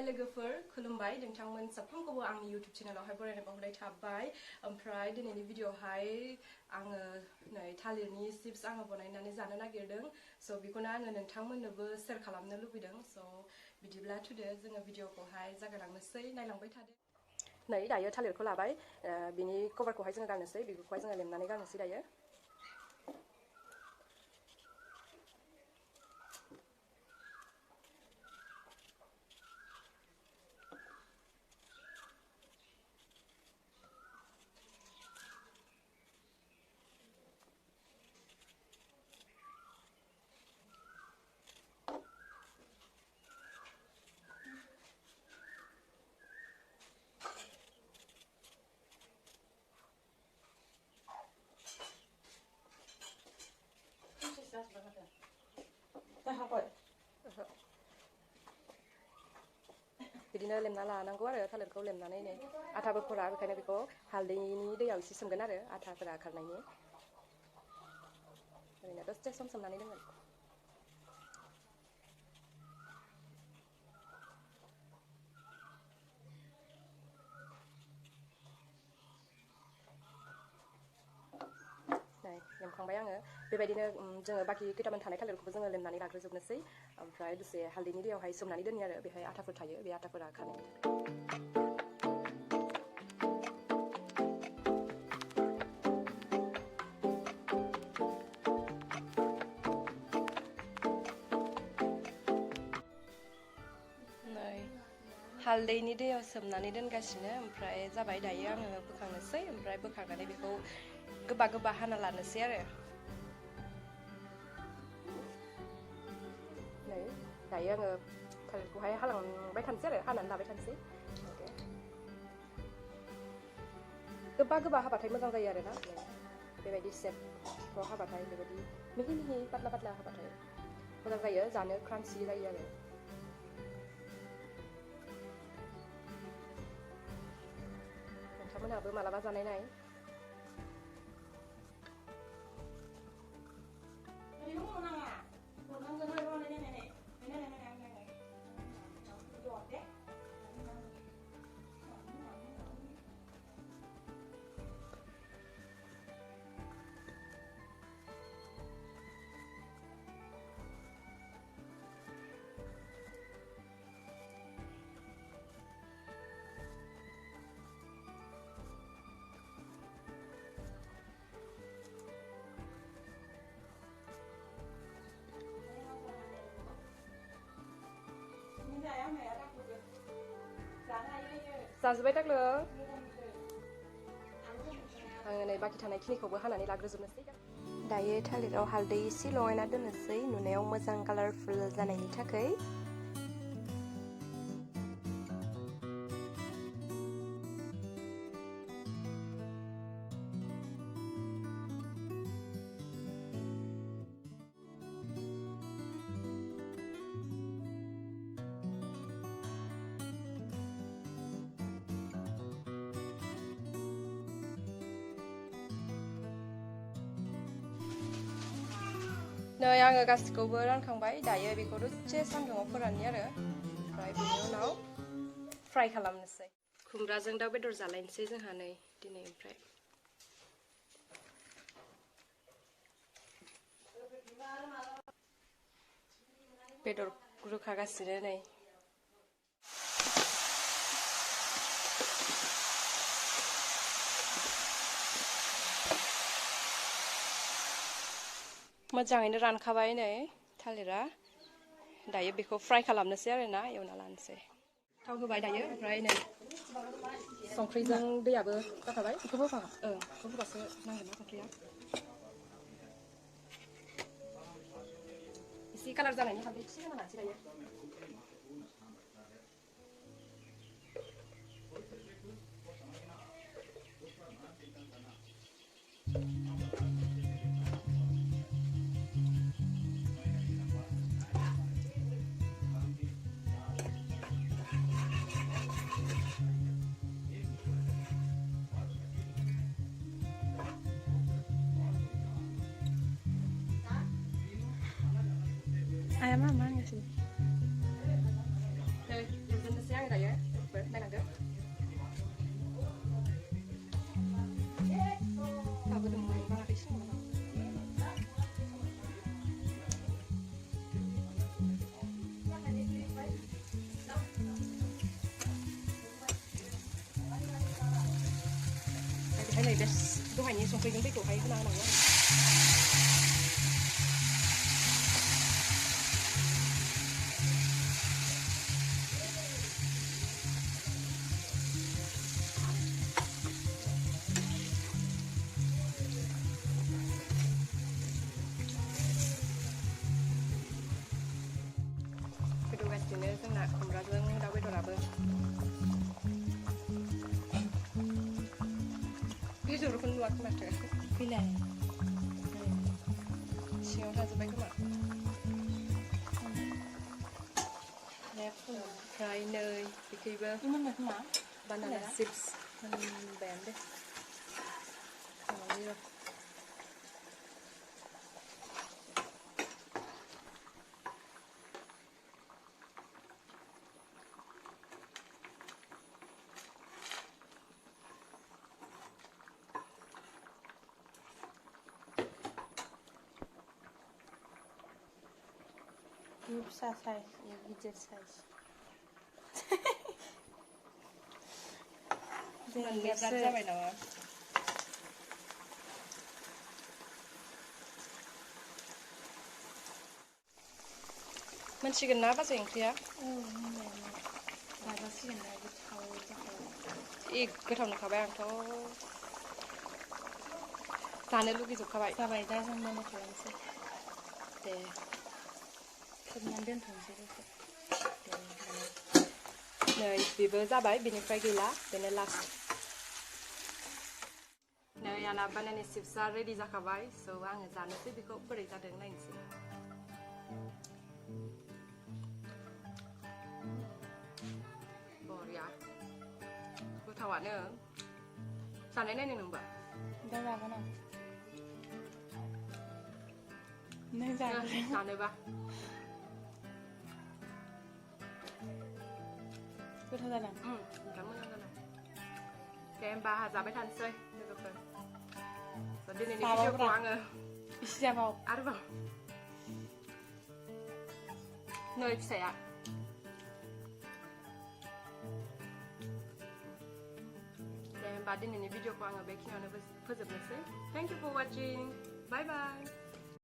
लोगोफोर खुलुमबाय नोंथांमोन साफ्रोमखौबो आंनि YouTube चेनेलावहाय बरायनाय बावहरनाय थाबाय ओमफ्राय दिनैनि भिडिअआवहाय आङो नै थालिरनि चिप्स आङो बनायनानै जानो नागिरदों स' बेखौनो आङो नोंथांमोननोबो शेयार खालामनो लुबैदों स' बिदिब्ला थुदो जोङो भिडिअखौहाय जागायलांनोसै नायलांबाय थादो नै दायो थालिरखौ लाबाय बिनि कभारखौहाय जोङो गारनोसै बिगुरखौहाय जोङो लेमनानै गारनोसै दायो बिदिनो लेमना लानांगौ आरो थालिरखौ लेमनानै नै आथाबो खरा बेखायनो बेखौ हालदैनि दैयाव एसे सोमगोन आरो आथाफोरा खारनायनि ओरैनो दसे सम सोमनानै दोनगोन नै लेमखांबाय आङो बेबायदिनो जोङो बाखि खैटामान थानाय थालिरखौबो जोङो लेमनानै लाग्रोजोबनोसै ओमफ्राय दसे हालदैनि दैयावहाय सोमनानै दोनो आरो बेहाय आथाफोर थायो बे आथाफोरा खारनायनि नै हालदैनि दैयाव सोमनानै दोनगासिनो ओमफ्राय जाबाय दायो आङो बोखांनोसै ओमफ्राय बोखांनानै बेखौ गोबा गोबा हाना लानोसै आरो नै दायो आङो थालिरखौहाय हालांबाय थानोसै आरो हानानै लाबाय थानोसै गोबा गोबा हाबाथाय मोजां जायो आरो ना बेबायदि सेपफ्राव हाबाथाय बेबायदि मिहि मिहि पातला पातला हाबाथाय मोजां जायो जानो क्रान्चि जायो आरो नोंथांमोनहाबो मालाबा जानाय नाय जाजोब्बाय दाग्लो आङो नै बाखि थानाय खिनिखौबो हानानै लाग्रोजोबनोसै दायो थालिराव हालदै एसे लगायना दोननोसै नुनायाव मोजां कालारफुल जानायनि थाखाय नै आङो गासिखौबो रानखांबाय दायो बेखौ दसे सान्दुङाव फोराननि आरो ओमफ्राय बेनि उनाव फ्राय खालामनोसै खुमब्राजों दाउ बेदर जालायनोसै जोंहा नै दिनै ओमफ्राय बेदर रुखागासिनो नै मोजाङैनो रानखाबाय नै थालिरा दायो बेखौ फ्राय खालामनोसै आरो ना एवना लानोसै थाव होबाय दायो ओमफ्राय नै संख्रिजों दैयाबो जाखाबाय बेखौ होफाङा बेखौ होबासो नांगोन ना संख्रिया एसे कालार जानायनि हालदै एसे होना लानोसै दायो Ayam apa nggak sih? hay này đồ hành như xong cái của hay cái nào nào kedua sini nak khumbra jwng daw bedor abang. Bedor pun luar kemana? Pilih. Siapa saja baik kemana? Level. Fry nơi, pickle, Ini mana kemana? banana chips, band deh. Ini loh. Ini besar size, ini widget size. Mình lihat saja baik nama. Mình chỉ cần nắp vào rồi kia. Ini ada sih yang lagi tahu tahu. Cái thằng nó bạn thôi. Tàn lên lúc đi dục các bạn. Sabai dah sama mana tuan sih. Để Kemudian tuan sih. nơi vì vừa ra bãi bên phải gila bên last. Nơi anh bạn này xếp ra ready ra các bạn, so anh ra nó sẽ bị có beri ra đường này sih. Boria. Gue tahu nữa. Sana ini nembak. Dah berapa nak? Nih dah. Sana ba. Cứ thôi là. Cảm ơn anh là. Cái em ba ra bãi than chơi, được rồi. Rồi đi này video của anh rồi. Bisa mau. Ăn vào. Nơi sẽ ạ. Và đến này video của anh ở bên kia nó vừa dập nữa. Thank you for watching. Bye bye.